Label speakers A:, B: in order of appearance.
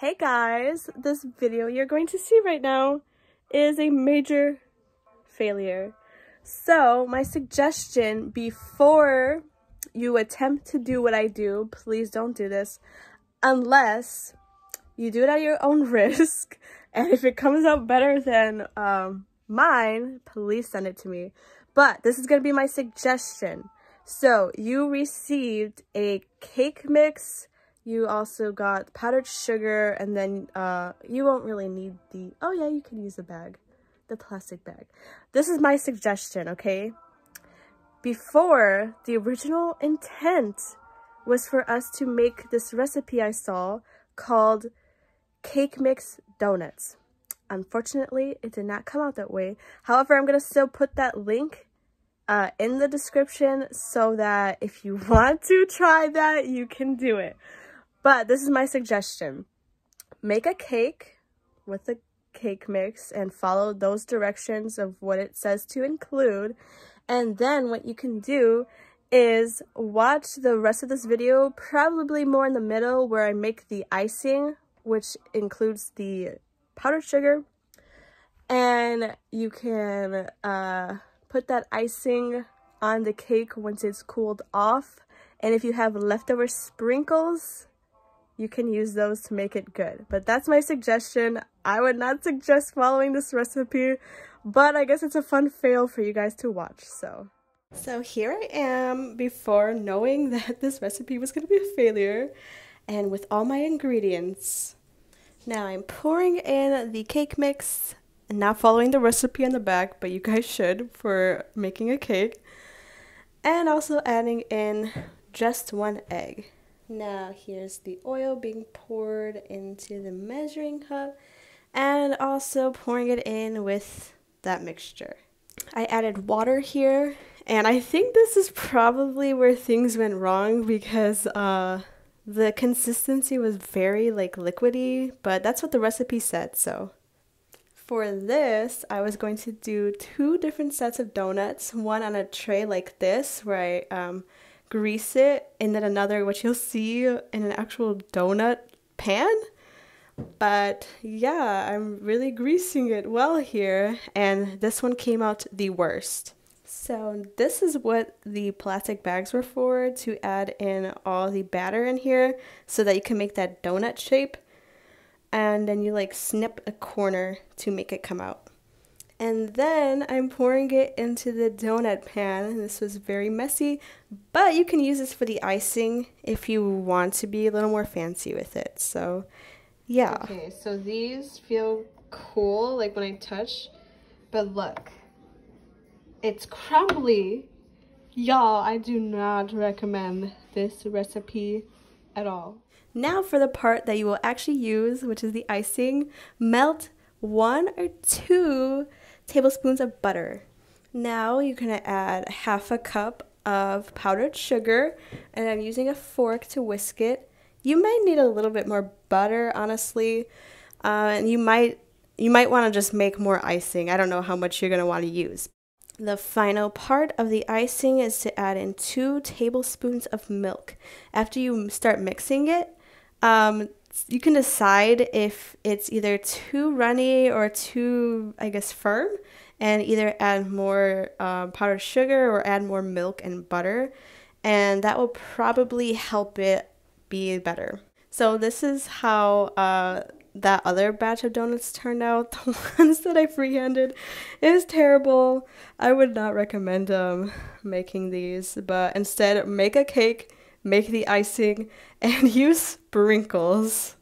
A: Hey guys, this video you're going to see right now is a major failure. So my suggestion before you attempt to do what I do, please don't do this unless you do it at your own risk. And if it comes out better than mine, please send it to me. But this is going to be my suggestion. So you received a cake mix. You also got powdered sugar, and then you won't really need the, oh yeah, you can use the bag, the plastic bag. This is my suggestion, okay? Before, the original intent was for us to make this recipe I saw called cake mix donuts. Unfortunately, it did not come out that way. However, I'm going to still put that link in the description so that if you want to try that, you can do it. But this is my suggestion. Make a cake with the cake mix and follow those directions of what it says to include. And then what you can do is watch the rest of this video, probably more in the middle where I make the icing, which includes the powdered sugar. And you can put that icing on the cake once it's cooled off. And if you have leftover sprinkles, you can use those to make it good. But that's my suggestion. I would not suggest following this recipe, but I guess it's a fun fail for you guys to watch. So here I am before knowing that this recipe was going to be a failure, and with all my ingredients. Now I'm pouring in the cake mix, and not following the recipe on the back, but you guys should for making a cake. And also adding in just 1 egg. Now here's the oil being poured into the measuring cup, and also pouring it in with that mixture. I added water here, and I think this is probably where things went wrong because the consistency was very liquidy, but that's what the recipe said. So for this, I was going to do 2 different sets of donuts, one on a tray like this where I grease it, and then another which you'll see in an actual donut pan. But yeah, I'm really greasing it well here, and this one came out the worst. So this is what the plastic bags were for, to add in all the batter in here so that you can make that donut shape, and then you snip a corner to make it come out. And then I'm pouring it into the donut pan. This was very messy, but you can use this for the icing if you want to be a little more fancy with it. So yeah. Okay, so these feel cool when I touch, but look, it's crumbly. Y'all, I do not recommend this recipe at all. Now for the part that you will actually use, which is the icing. Melt 1 or 2 tablespoons of butter. Now you're going to add half a cup of powdered sugar, and I'm using a fork to whisk it. You might need a little bit more butter, honestly, and you might want to just make more icing. I don't know how much you're going to want to use. The final part of the icing is to add in 2 tablespoons of milk. After you start mixing it, you can decide if it's either too runny or too, firm, and either add more powdered sugar or add more milk and butter, and that will probably help it be better. So this is how that other batch of donuts turned out. The ones that I freehanded, it was terrible. I would not recommend making these, but instead make a cake, make the icing, and use sprinkles.